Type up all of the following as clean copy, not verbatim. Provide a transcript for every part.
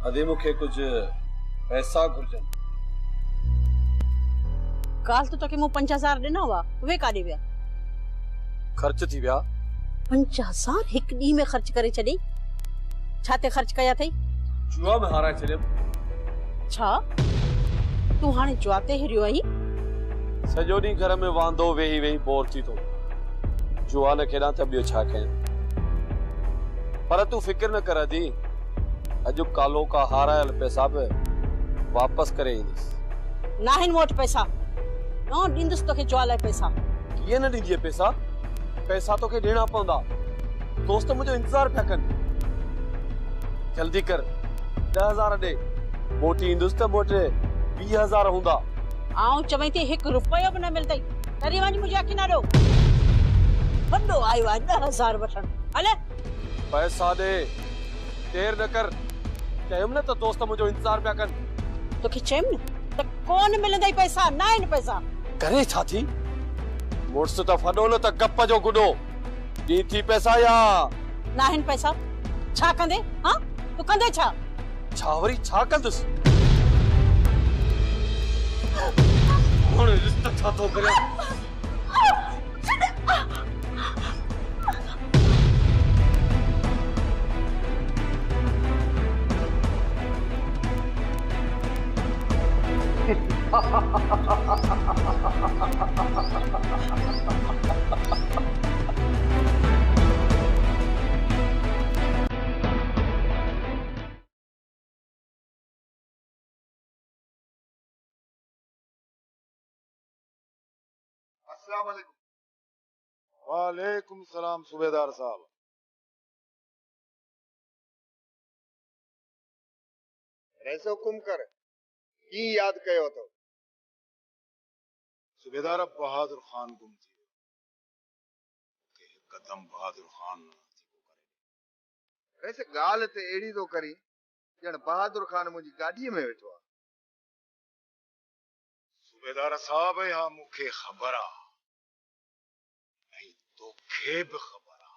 अदे मुखे कुछ पैसा घुर्जन। काल तो तके मु 5000 देना हुआ वे काडे विया? खर्च थी विया। 5000 एक डी में खर्च करे छडी? छाते खर्च कया थई? जुआ में हारा छडम। छा तू हाने जुआते हिरियो आई? सजो डी घर में वांदो वेही वेही बोर थी तो जुआ न खेडा त बियो छा कया। पर तू फिक्र न कर दी, अजु कालो का हारायल पैसा पे वापस करे इंदिस। नाहिन मोट पैसा नो दिंदस तो के जुआले पैसा। ये न दीजिए पैसा, पैसा तो के देना पौंदा। दोस्त मुझे इंतजार पिया कन। जल्दी कर 10,000 दे। मोटी इंदुस त मोटे 20,000 हुंदा। आऊं चवई थी 1 रुपयो भी न मिलतई। तरी वञ मुझे अखि ना दो। वडो आयो आ 10,000 वठण। हले पैसा दे, देर न कर। चयम न तो दोस्त मुझे इंतजार पिया कन। तो के चयम न त कोन मिलंदई पैसा? नाहिन पैसा। करे छा थी? मुर्स त फडो न त गप जो गुडो। दी थी पैसा या नाहिन पैसा? छा कंदे? हां तू कंदे छा? छावरी छा कंदस? हुन रिश्ता छा तो करे? अस्सलाम वालेकुम। वालेकुम सलाम सूबेदार साहब। ऐसे हुकुम कर की याद कयो तो? सूबेदार बहादुर खान गुम थी के कदम बहादुर खान ऐसे गाल ते एड़ी तो करी जण बहादुर खान मुझी गाड़ी में वेठो। सूबेदार साहब या मुखे खबर आ नहीं तो खे भी खबर आ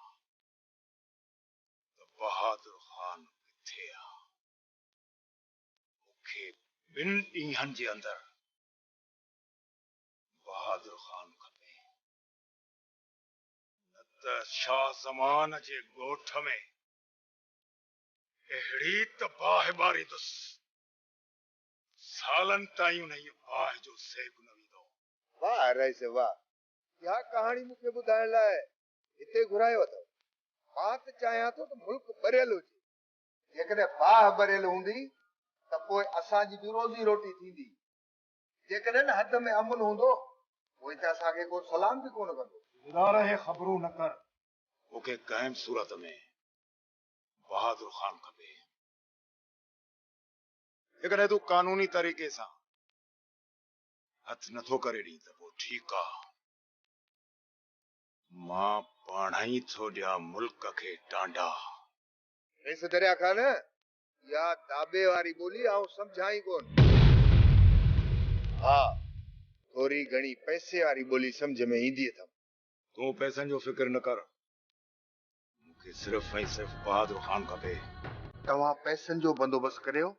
तो बहादुर खान किथे आ। मुखे 2 ॾींहनि जे अंदर बहादुर खान खपे, न त शाह ज़मान जे ॻोठ में अहिड़ी तबाह बारी दुस सालन ताईं उन बाह जो सेक न वींदो। वाह रईस वाह, इहा कहाणी मूंखे ॿुधाइण लाइ हिते घुरायो अथव। मां त चाहियां थो त मुल्क भरियल हुजे। जेकॾहिं बाह भरियल हूंदी त पोइ असांजी बि रोज़ी रोटी थींदी। जेकॾहिं हद में अमन हूंदो पोइ त असांखे को सलाम बि कोन कंदो। इदारा हे ख़बरूं न कर। मूंखे कंहिं सूरत में बहादुर खान खपे। जेकॾहिं तूं कानूनी तरीक़े सां हथ नथो करे ॾीं त पोइ ठीकु आहे। मां पाण ई थो ॾियां मुल्क खे टांडा। ऐसे दरिया खान या दाबे वारी बोली आऊं समझाई कोन। हाँ थोड़ी घणी पैसे वारी बोली समझ में ईंदी अथम। तूं पैसनि जो फिक्र न कर, मूंखे सिर्फ़ ऐं सिर्फ़ बहादुर खान खपे। तव्हां पैसनि जो बंदोबस्त करियो,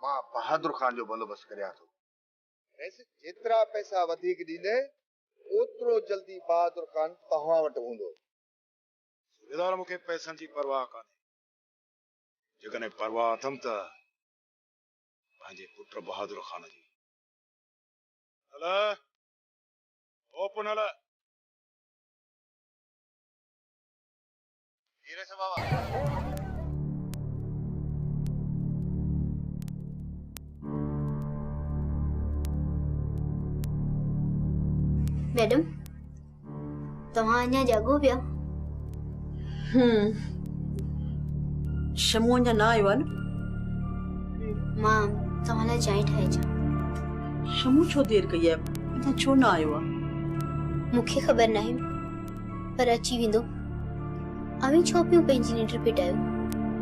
मां बहादुर खान जो बंदोबस्त करियां थो। ऐसे जेतिरा पैसा वधीक ॾींदे ओतिरो जल्दी बहादुर खान तव्हां वटि हूंदो। सूबेदार मूंखे पैसनि जी परवाह कान्हे। जेकॾहिं परवाह अथम त पंहिंजे पुट बहादुर खान जी। हल ओपन हल। धीरे से बाबा। मैडम तव्हां अञा जागो पिया? शमू अञा न आयो आहे न? मां तव्हां लाइ चांहि ठाहे अचां। शमू छो देर कई आहे? अञा छो न आयो आहे? मूंखे ख़बर नाहे पर अची वेंदो। अवी छो पियो पंहिंजी निंड पिटायो?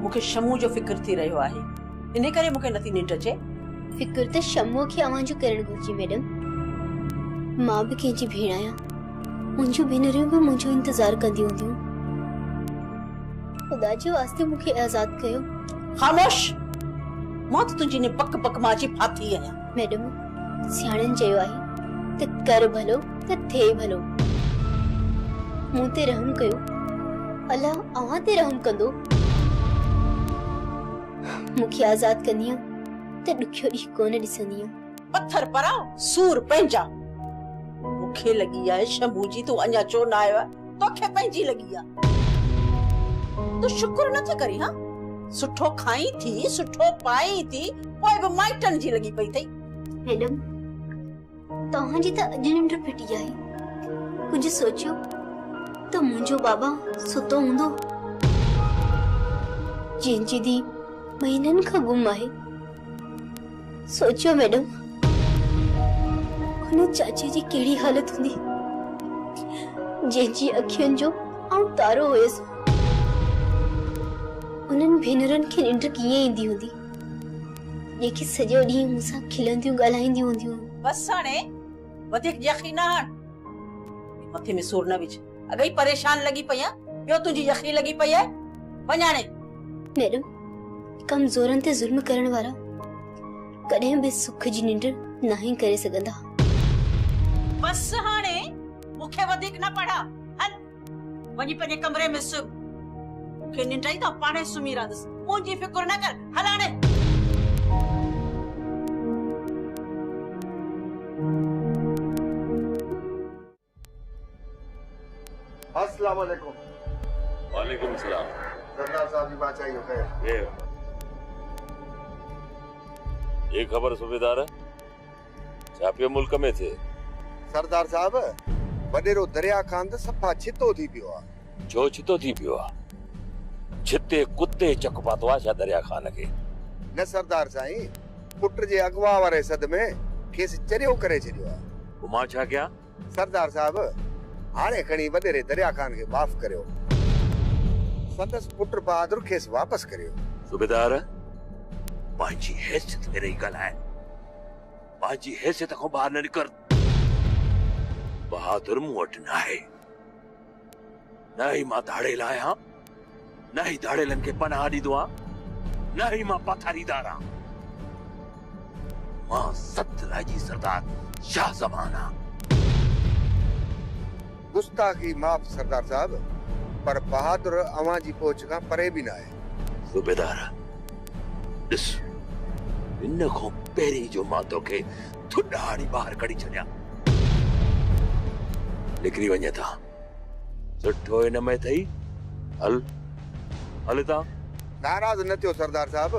मूंखे शमू जो फिक्र थी रहियो आहे, इन करे मूंखे नथी निंड अचे। फिक्र त शमू खे अवां जो करणु घुरिजे मैडम। मां भी कंहिंजी भेण आहियां, मुंहिंजूं भेनरियूं भी मुंहिंजो इंतजार कंदियूं हूंदियूं। खुदा जे वास्ते मूंखे आज़ाद कयो। खामोश, मां त तुंहिंजी ने पक पक माची फाथी आहियां। मैडम, सियाणनि चयो आहे त कर भलो त थिए भलो। मूं ते रहम कयो, अल्लाह अव्हां ते रहम कंदो। मूंखे आज़ाद कंदीअ त ॾुखियो ॾींहुं कोन ॾिसंदीअ। पत्थर पराओ, सूर पंहिंजा। मूंखे लगी आहे शंभू जी तूं अञा छो न आयो आहे, तोखे पंहिंजी लगी आहे। तूं शुक्र नथी करी? हा, सुठो खाई थी, सुठो पाई थी, पोइ बि माइटनि जी लगी पई थई। मैडम, तव्हांजी त अॼु निंड फिटी आहे। कुझु सोचियो त मुंहिंजो बाबा सुतो हूंदो, जंहिंजी धी महीननि खां गुम आहे। सोचियो मैडम, हुन चाचे जी कहिड़ी हालत हूंदी, जंहिंजी अखियुनि जो आउं तारो हुयसि। उन्हनि भेनरुनि खे निंड कीअं ईंदी हूंदी, जेके सॼो ॾींहुं मूंसां खिलंदियूं ॻाल्हाईंदियूं हूंदियूं। बस हाणे वधीक यकीन हाण, मथे में सूर न विझ। अगई परेशान लगी पई आहे, ॿियो तुंहिंजी यकी लगी पई आहे। वञाणे मैडम, कमज़ोरनि ते ज़ुल्म करण वारा कॾहिं बि सुख जी निंड नहीं करे सघंदा। बस हाणे मूंखे वधीक न पढ़ा। हल वञी पंहिंजे कमरे में सुम। मूंखे निंड आई त पाणे सुम्ही रहंदसि, मुंहिंजी फिकुर न कर। हल हाणे। अस्सलाम वालेकुम। वालेकुम सलाम। सरदार साहब जी बात चाहिए खैर। ये खबर सूबेदार छा पियो मुल्क में थे? सरदार साहब, वडेरो दरिया खान त सफ़ा छितो थी पियो आहे। छो छितो थी पियो आहे? छिते कुत्ते चक पातो आहे छा दरिया खान खे? न सरदार साईं, पुट जे अगवा वारे सद में खेस चरियो करे छॾियो आहे। मां छा कया? सरदार साहब, हाणे खणी वडेरे दरिया खान खे माफ़ करियो, संदसि पुट बहादुर खेस वापस करियो। सूबेदार, पंहिंजी हैसियत में रही ॻाल्हाए, पंहिंजी हैसियत खां ॿाहिरि न निकर। बहादुर मूं वटि न आहे, न ही मां धाड़ेल आहियां, न ही धाड़ेलनि खे पनाह ॾींदो आहियां, न ही मां पाथारीदार आहियां। मां सतराजी सरदार शाह ज़मान आहियां। गुस्ताखी माफ़ सरदार साहब, पर बहादुर अवां जी पहुच खां परे भी न आहे। सूबेदार, ॾिस, इन खां पहिरीं जो मां तोखे थुॾाड़ी ॿाहिरि कढी छॾियां, निकिरी वञे था। सुठो इन में अथई। हल हल था। नाराज़ न थियो सरदार साहब,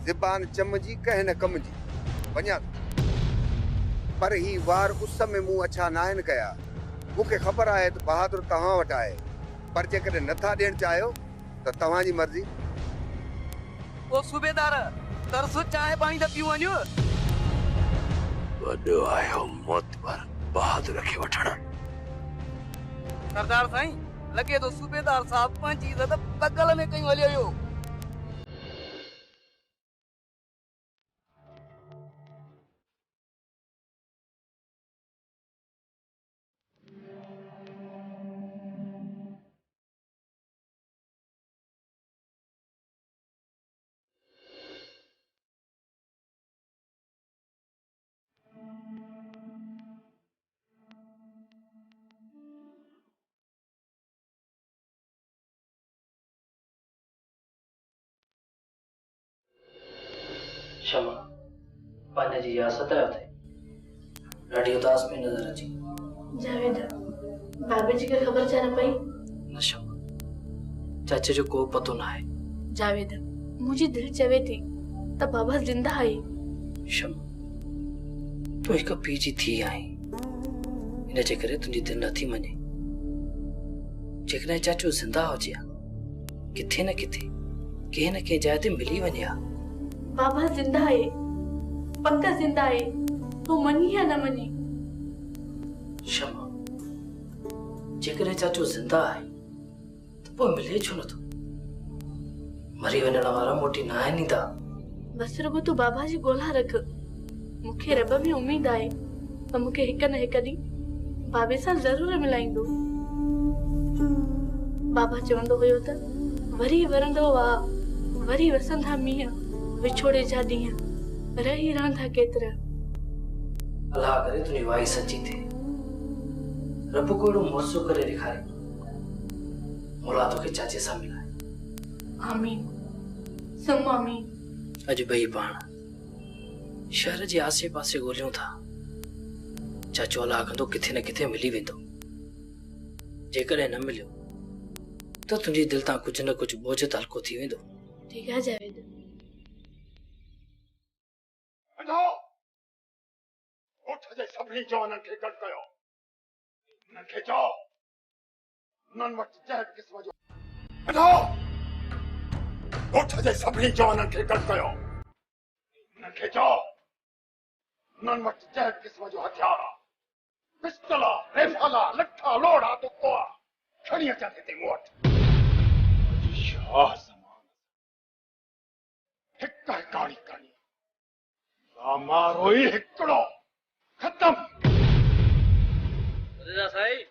ज़बान चम जी कंहिं न कम जी वञा। पर ही वार उस में मूं अच्छा न आहिनि कया। मूंखे ख़बर आहे त बहादुर तव्हां वटि आहे, पर जेकॾहिं नथा ॾियणु चाहियो त तव्हांजी मर्ज़ी। ओ सूबेदार, तरसो चांहि पाणी त पियो वञो। वॾो आयो मोतबर बहादुर खे वठण। सरदार साईं, लगे तो सूबेदार साहब पंहिंजी इज़त बगल में कहीं हलियो हुयो। शमा, पाने जी रियासत आयो थे, ॾाढी उदास में नजर अची। जावेद, बाबे जी खे ख़बर छा न पई? न शमा, चाचे जो को पतो न आहे। जावेद, मुंहिंजी दिलि चवे थी त बाबा ज़िंदा आहे। शमा, तूं हिक पीउ जी थी आहीं, इन जे करे तुंहिंजी दिलि नथी मञे। जेकॾहिं चाचो ज़िंदा हुजे हा, किथे न किथे कंहिं न कंहिं जाइ ते मिली वञे हा। बाबा ज़िंदा आहे, पक्का ज़िंदा आहे, तूं मनी या न मनी? शमा, जेकॾहिं चाचो ज़िंदा आहे त पोइ मिले छो नथो? मरी वञण वारा मोटी न आहिनि ईंदा। बस रुगो तूं बाबा जी ॻोल्हा रख। मूंखे रब में उम्मीद आहे त मूंखे हिक न हिक ॾींहुं बाबे सां ज़रूर मिलाईंदो। बाबा चवंदो हुयो त वरी वरंदो वा, वरी वसंदा मींहं, विछोड़े जा ॾींहं रही रहंदा केतिरा। अल्लाह करे तुझी वाई सच्ची थे। रब को एड़ो मौसो करे ॾेखारे मौला तोखे चाचे सां मिलाए। आमीन, सम आमीन। अॼु ॿई पाण शहर जे आसे पासे ॻोल्हियूं था। चाचो अल्लाह कंदो किथे न किथे मिली वेंदो। जेकॾहिं न मिलियो त तुंहिंजी दिलि तां कुझु न कुझु बोझ त हल्को थी वेंदो। ठीकु आहे जावेद। उठ जे सभिनी जवाननि खे गॾु कयो। उन्हनि खे चओ उन्हनि वटि जहिड़े क़िस्म जो उठ जे सभिनी जवाननि खे गॾु कयो। उन्हनि खे चओ उन्हनि वटि जहिड़े क़िस्म जो हथियार आहे। पिस्तल, राइफल, लठा, लोड़ा, तुक्को खणी अचनि हिते मूं वटि। शाह ज़मान हिक हिकाड़ी करणी। मारो ई हिकिड़ो खत्म। रज़ा साईं,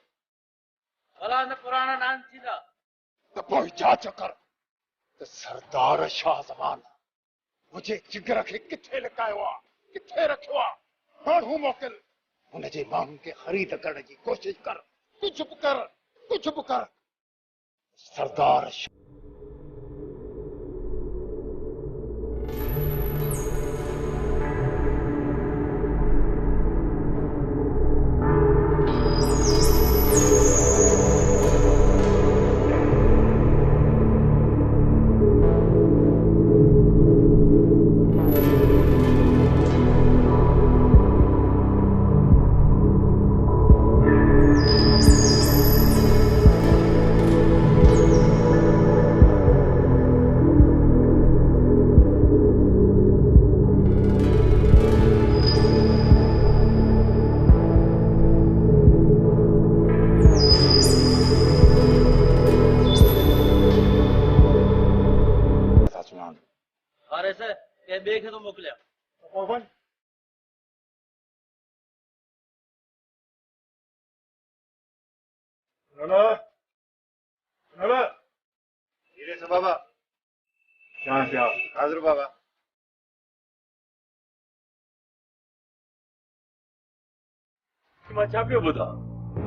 भला न पुराणा नान थींदा त पोइ जांच कर त सरदार शाह ज़मान मुंहिंजे जिगर खे किथे लिकायो आहे, किथे रखियो आहे। माण्हू मोकिल, हुनजे माण्हुनि खे ख़रीद करण जी कोशिश कर। कुझु बि कर, कुझु बि कर। सरदार ॿिए खे थो मोकिलियां। धीरे से बाबा। क्या हाजिर बाबा। मां छा पियो ॿुधां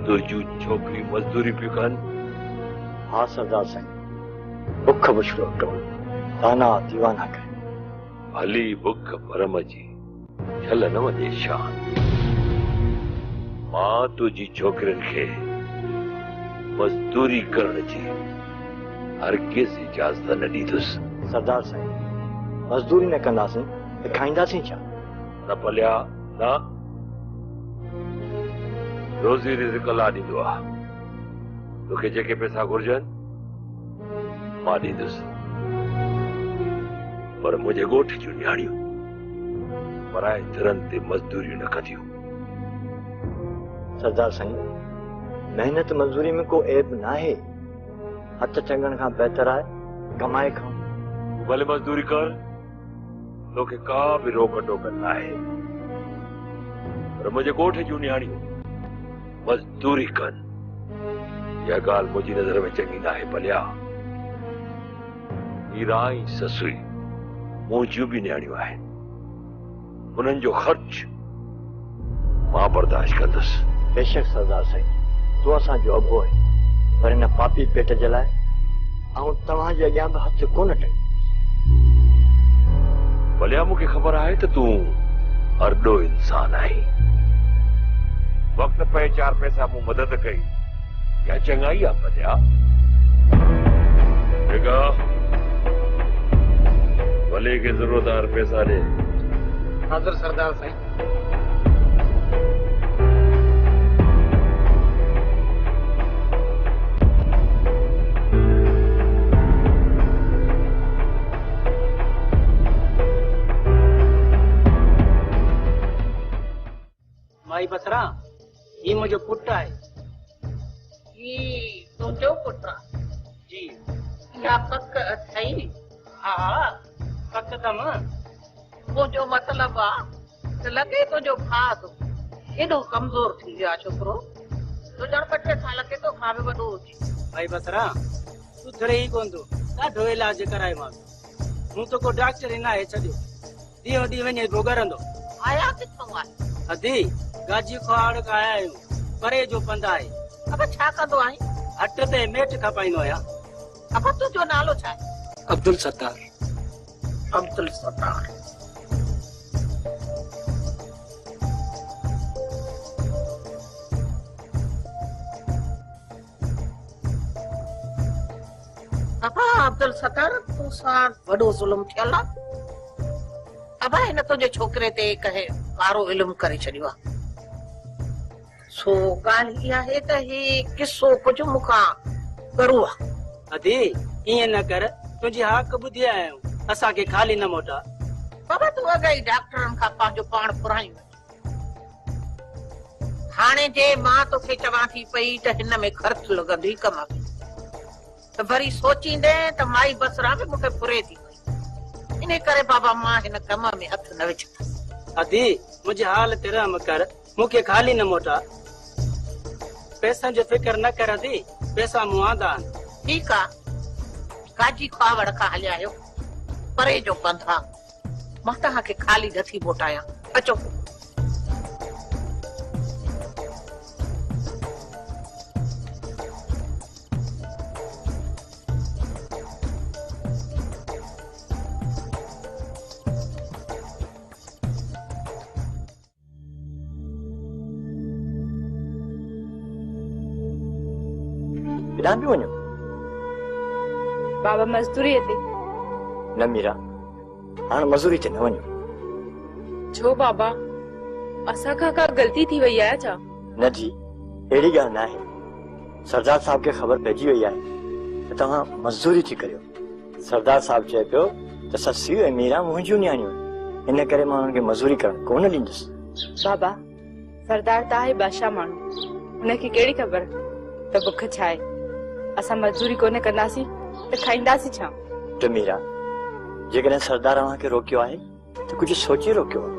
तुंहिंजूं छोकिरी मज़दूरी पियूं कनि। हाँ सरदार साईं, बुख बुछड़ो कयो, ताना दीवाना कयो। भली बुख भरम जी छल न वञे शान। मां तुंहिंजी छोकिरियुनि खे मज़दूरी करण जी हरगिज़ इजाज़त न ॾींदुसि। सरदार साईं, मज़दूरी न कंदासीं त खाईंदासीं छा? न पलिया न, रोज़ी रिज़्क़ अल्लाह ॾींदो आहे। तोखे जेके पैसा घुर्जनि मां ॾींदुसि, पर मुंहिंजे ॻोठ जूं न्याणियूं पराए धरनि ते मज़दूरियूं न कंदियूं। सरदार साईं, मेहनत मज़दूरी में को ऐब न आहे। हथ चङण खां बहितर आहे कमाए खाऊं। भले मज़दूरी कर, तोखे का बि रोक टोक न आहे, पर मुंहिंजे ॻोठ जूं न्याणियूं मज़दूरी कनि। इहा ॻाल्हि मुंहिंजी नज़र में चङी न आहे भलिया। हीरा ऐं ससुई मुंहिंजियूं बि न्याणियूं आहिनि, उन्हनि जो ख़र्च मां बर्दाश्त कंदुसि। बेशक सरदार साईं, तूं असांजो अबो आहे, पर हिन पापी पेट जे लाइ ऐं तव्हांजे अॻियां बि हथ कोन टई। भलिया मूंखे ख़बर आहे त तूं अरडो इंसान आहीं। वक़्त पए 4 पैसा मूं मदद कई, या चङाई आहे भलिया। भले के जरूरतदार पैसा दे। हाज़िर सरदार साईं। माई बसरा, ये मुझे पुट है। ये तुंहिंजो पुटु आहे? जी या पक अथई? हाँ पक तम। तुंहिंजो मतिलबु आहे त लॻे थो जो भाउ एॾो कमज़ोर थी वियो आहे छोकिरो। तो जण 25 साल के तो खावे वडो होती भाई बसरा तू थरे ही कोन तो ॾाढो इलाज कराए मां हूं तो को डॉक्टर ही ना है छॾियो ॾींहों ॾींहुं वञे पियो घरंदो आया किथों आहे अदी गाजी खाड़ का आया आहियूं परे जो पंध आहे अब छा कंदो आई हट ते मेट खपाईंदो आहियां अब तुंहिंजो नालो छा आहे अब्दुल सत्तार अब्दुल सत्तार अब अब्दुल सत्तार तूं सां वॾो ज़ुल्म थियल आहे अब हिन तुंहिंजे छोकिरे ते कहे कारो इल्मु करे छॾियो आहे सो ॻाल्हि इहा आहे त ही किसो कुझु मूंखां करो आहे अदी ईअं न कर तुंहिंजी हक़ ॿुधी आया आहियूं असांखे खाली न मोटा बाबा तूं अॻई डॉक्टरनि खां पंहिंजो पाण पुराई हाणे जे मां तोखे चवां थी पई त हिन में ख़र्च लॻंदी कम में त वरी सोचींदे त माई बसरा बि मूंखे फुरे थी पई इन करे बाबा मां हिन कम में हथ न विझंदसि अदी मुंहिंजे हाल ते रहम कर मूंखे खाली न मोटा पैसनि जो फिकर न कर अदी पैसा मूं आंदा आहिनि ठीकु आहे गाजी खावड़ खां हलिया आहियो परे जो पंध आहे मां तव्हांखे खाली नथी मोटायां अचो विधान भी वञो बाबा मजदूरी ते न मीरा हाणे मज़ूरी ते न वञो छो बाबा असां खां का गलती थी वई आहे छा न जी अहिड़ी ॻाल्हि न आहे सरदार साहब खे ख़बर पइजी वई आहे त तव्हां मज़दूरी थी करियो सरदार साहब चए पियो त ससियूं ऐं मीरा मुंहिंजियूं न्याणियूं आहिनि इन करे मां हुननि खे मज़दूरी करणु कोन ॾींदुसि बाबा सरदार त आहे बादशाह माण्हू हुनखे कहिड़ी ख़बर त बुख छा आहे असां मजदूरी कोन कंदासीं त खाईंदासीं छा त मीरा जेकॾहिं सरदार अव्हांखे रोकियो आहे त कुझु सोचे रोकियो आहे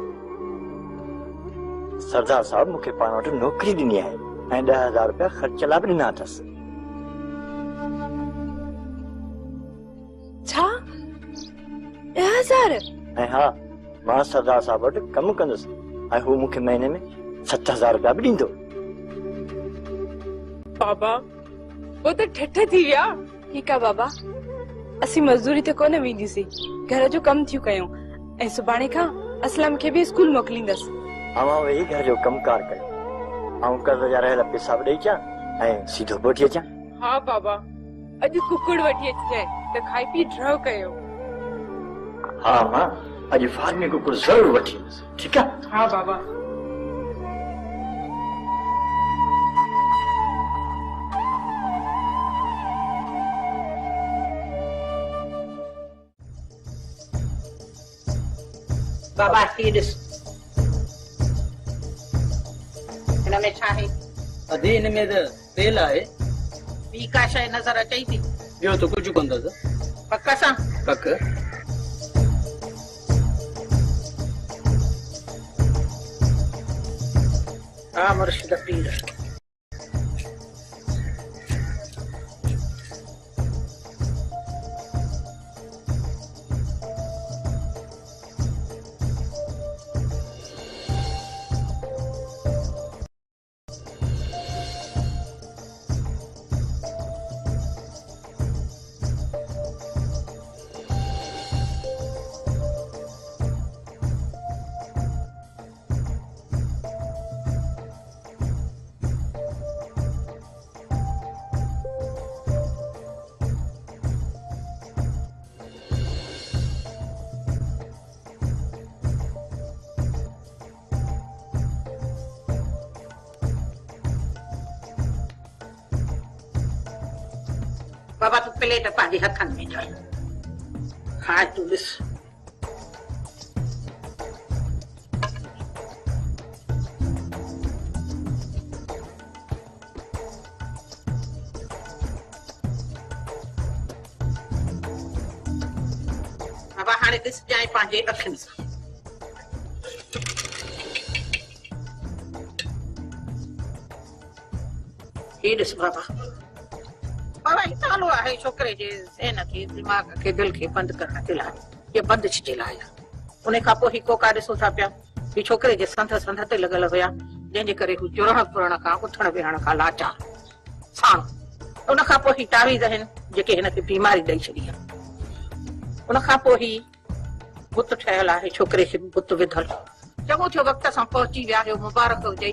सरदार साहब मूंखे पाण वटि नौकरी ॾिनी आहे ऐं 10,000 रुपया ख़र्च लाइ बि ॾिना अथसि छा 10,000 ऐं हा मां सरदार साहब वटि कमु कंदुसि ऐं हू मूंखे महीने में 7,000 रुपया बि ॾींदो बाबा वो तो ठठ थी विया ठीकु आहे बाबा असीं मजदूरी ते कोन वेंदीसीं घर जो कम थियूं कयूं ऐं सुभाणे खां असलम खे बि स्कूल मोकिलींदसि अवां वेही घर जो कमकार कयो ऐं कर्ज़ जा रहियल पैसा बि ॾेई अचां ऐं सीधो वठी अचां हाँ बाबा अॼु कुकड़ वठी अचिजांइ त खाई पी ड्रव कयो हा मां अॼु फार्मी कुकुड़ ज़रूरु वठी ईंदुसि ठीकु आहे हाँ बाबा बाबा ही ॾिस हिन में छा आहे अदी हिन में त तेल आहे ॿी का शइ नज़र अचई थी ॿियो त कुझु कोन अथसि पक सां पक हा मुर्शिद पीर बाबा तू प्लेट पंहिंजे हथनि में धर हा तू ॾिस बाबा हाणे ॾिसजांइ पंहिंजे अखियुनि सां ही ॾिस बाबा बाबा ही तालो आहे छोकिरे जे ज़हन खे दिमाग़ खे दिलि खे बंदि करण जे लाइ ये बंदिश जे लाइ उन खां पोइ ही कोका ॾिसो था पिया ही छोकिरे जे संध ते लॻल हुया जंहिंजे करे हू जुरण पुरण खां उथण वेहण खां लाचार साण उन खां पोइ ही तावीज़ आहिनि जेके हिन खे बीमारी ॾेई छॾी आहे उन खां पोइ ही बुत ठहियल आहे छोकिरे खे बुत विधल चङो थियो वक़्त सां पहुची विया आहियो मुबारक हुजे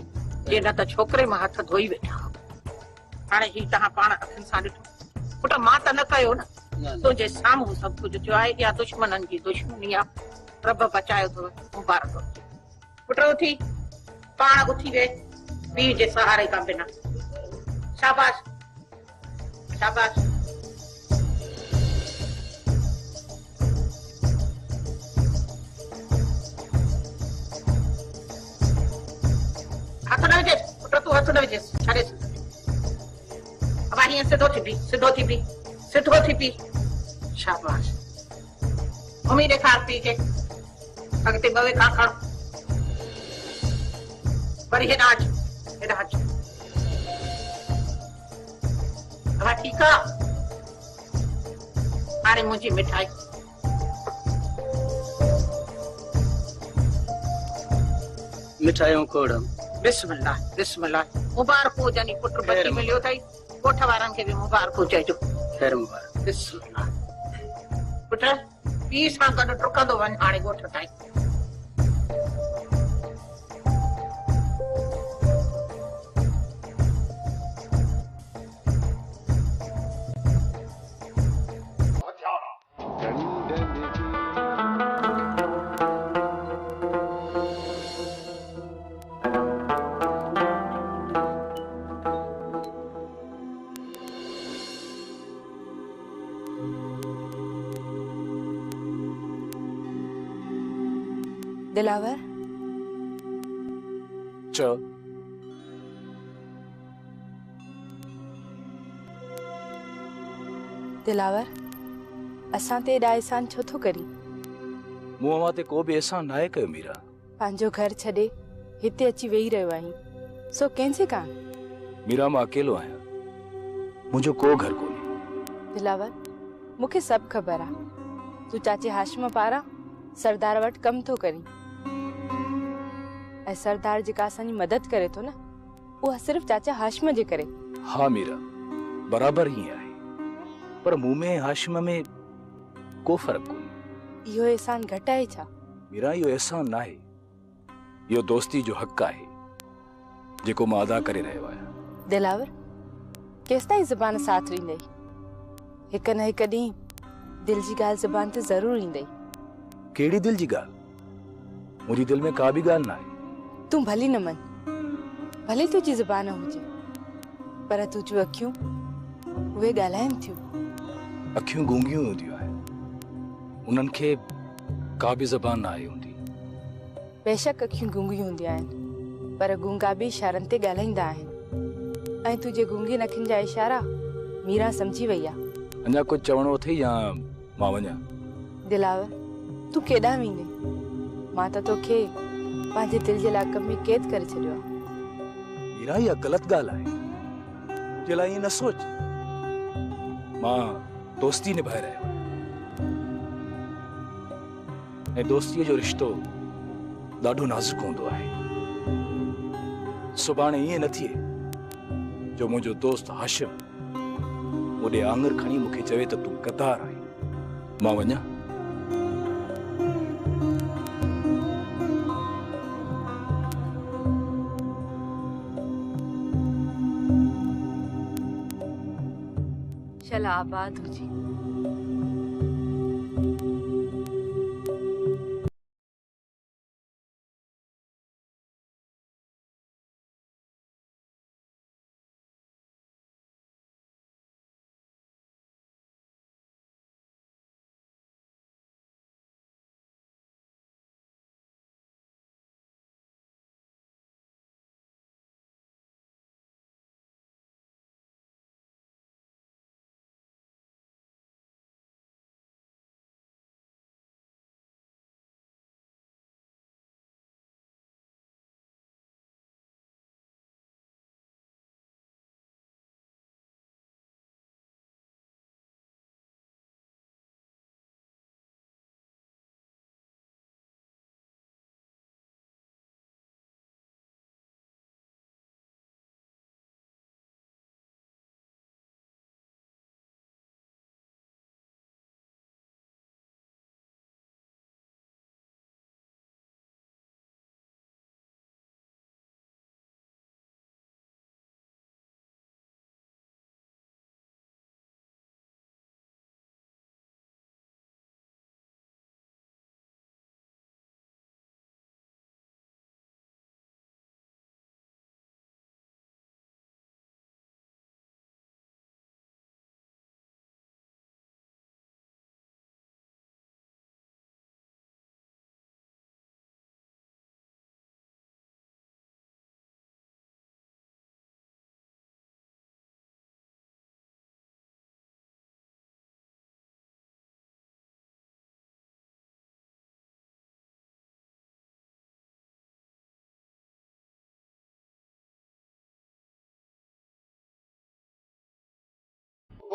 जे न त छोकिरे मां हथ धोई वेठा हाणे ही तव्हां पाण अखियुनि सां ॾिठो पुट मां त न कयो न तुंहिंजे साम्हूं सभु कुझु थियो आहे इहा दुश्मननि जी दुश्मनी आहे रब बचायो अथव मुबारक पुट उथी पाण उथी वे पीउ जे सहारे खां बिना शाबाश शाबाश हथ न विझेसि पुट तूं हथ न विझेसि छॾेसि अब हीअं सिधो थी पी शाबाश मम्मी ॾेखार पीउ खे अॻिते ॿवे खां खण वरी हेॾां अच अब ठीकु आहे हाणे मुंहिंजी मिठाई मिठाइयों कोड़म बिस्मिल्लाह बिस्मिल्लाह मुबारक हुजनि पुट बची मिलियो अथई ॻोठ वारनि खे बि मुबारक चइजो खैर मुबारक बिस्मिल्लाह पुट पीउ सां गॾु डुकंदो वञ हाणे ॻोठ ताईं दिलावर चो दिलावर असां ते एॾा एहसान छो थो करी मूं अवां ते को बि एहसान नाहे कयो मीरा पंहिंजो घर छॾे हिते अची वेही रहियो आहीं सो कंहिंजे कान मीरा मां अकेलो आहियां मुंहिंजो को घर कोन्हे दिलावर मूंखे सभु ख़बर आहे तूं चाचे हाशिम पारां सरदार वटि कमु थो करीं ऐं सरदार जेका असांजी मदद करे थो न उहा सिर्फ़ चाचा हाशिम जे करे हाँ मीरा बराबर ही आहे पर मूं में हाशिम में को फ़र्क़ु कोन्हे इहो एहसान घटि आहे छा मीरा इहो एहसान नाहे इहो दोस्ती जो हक़ आहे जेको मां अदा करे रहियो आहियां दिलावर केसि ताईं ज़बान साथ ॾींदई हिक न हिक ॾींहुं दिलि जी ॻाल्हि ज़बान ते ज़रूरु ईंदई कहिड़ी दिलि जी ॻाल्हि मुंहिंजी दिलि में का बि ॻाल्हि नाहे तूं भली न मन भले तुंहिंजी ज़बान हुजे पर तुंहिंजूं अखियूं उहे ॻाल्हाइनि थियूं अखियूं गूंगियूं हूंदियूं आहिनि उन्हनि खे का बि ज़बान न आई हूंदी बेशक अखियूं गूंगियूं हूंदियूं आहिनि पर गूंगा बि इशारनि ते ॻाल्हाईंदा आहिनि ऐं तुंहिंजे गूंगी अखियुनि जा इशारा मीरा सम्झी वई आहे अञा कुझु चवणो अथई या मां वञा दिलावर तूं केॾां वेंदे मां त तोखे पंहिंजे दिलि जे लाइ कम में क़ैद करे छॾियो आहे मीरा इहा ग़लति ॻाल्हि आहे जे लाइ ईअं न सोच मां दोस्ती निभाए रहियो आहियां ऐं दोस्तीअ जो रिश्तो ॾाढो नाज़ुक हूंदो आहे सुभाणे ईअं न थिए जो मुंहिंजो दोस्त हाशिम ओॾे आङुर खणी मूंखे चवे त तूं गद्दार आहीं मां वञा शला आबाद हुजे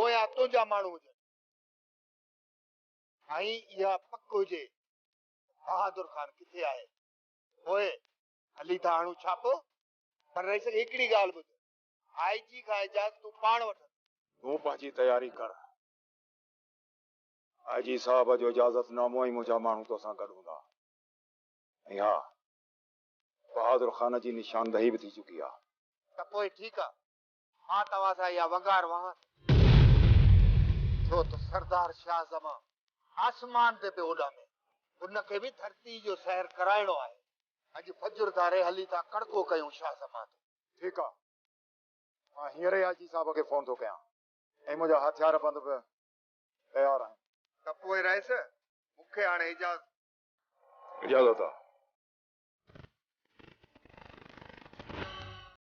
पोयां तुंहिंजा माण्हू हुजनि ऐं इहा पक हुजे बहादुर खान किथे आहे पोइ हली था हणूं छापो पर रही सघे हिकिड़ी ॻाल्हि ॿुध आईजी खां इजाज़त तूं पाण वठ तूं पंहिंजी तयारी कर आईजी साहब जो इजाज़तनामो ऐं मुंहिंजा माण्हू तोसां गॾु हूंदा ऐं हा बहादुर खान जी निशानदही बि थी चुकी आहे त पोइ ठीकु आहे मां तव्हां सां इहा वंगार वहां छो त सरदार शाह ज़मा आसमान ते पियो उॾामे उनखे बि धरती जो सैर कराइणो आहे अॼु फजर धारे हली था कड़को कयूं शाह ज़मा ते ठीकु आहे मां हींअर ई आईजी साहब खे फोन थो कयां ऐं मुंहिंजा हथियार बंदि बि तयार आहिनि त पोइ रहिस मूंखे हाणे इजाज़त आहे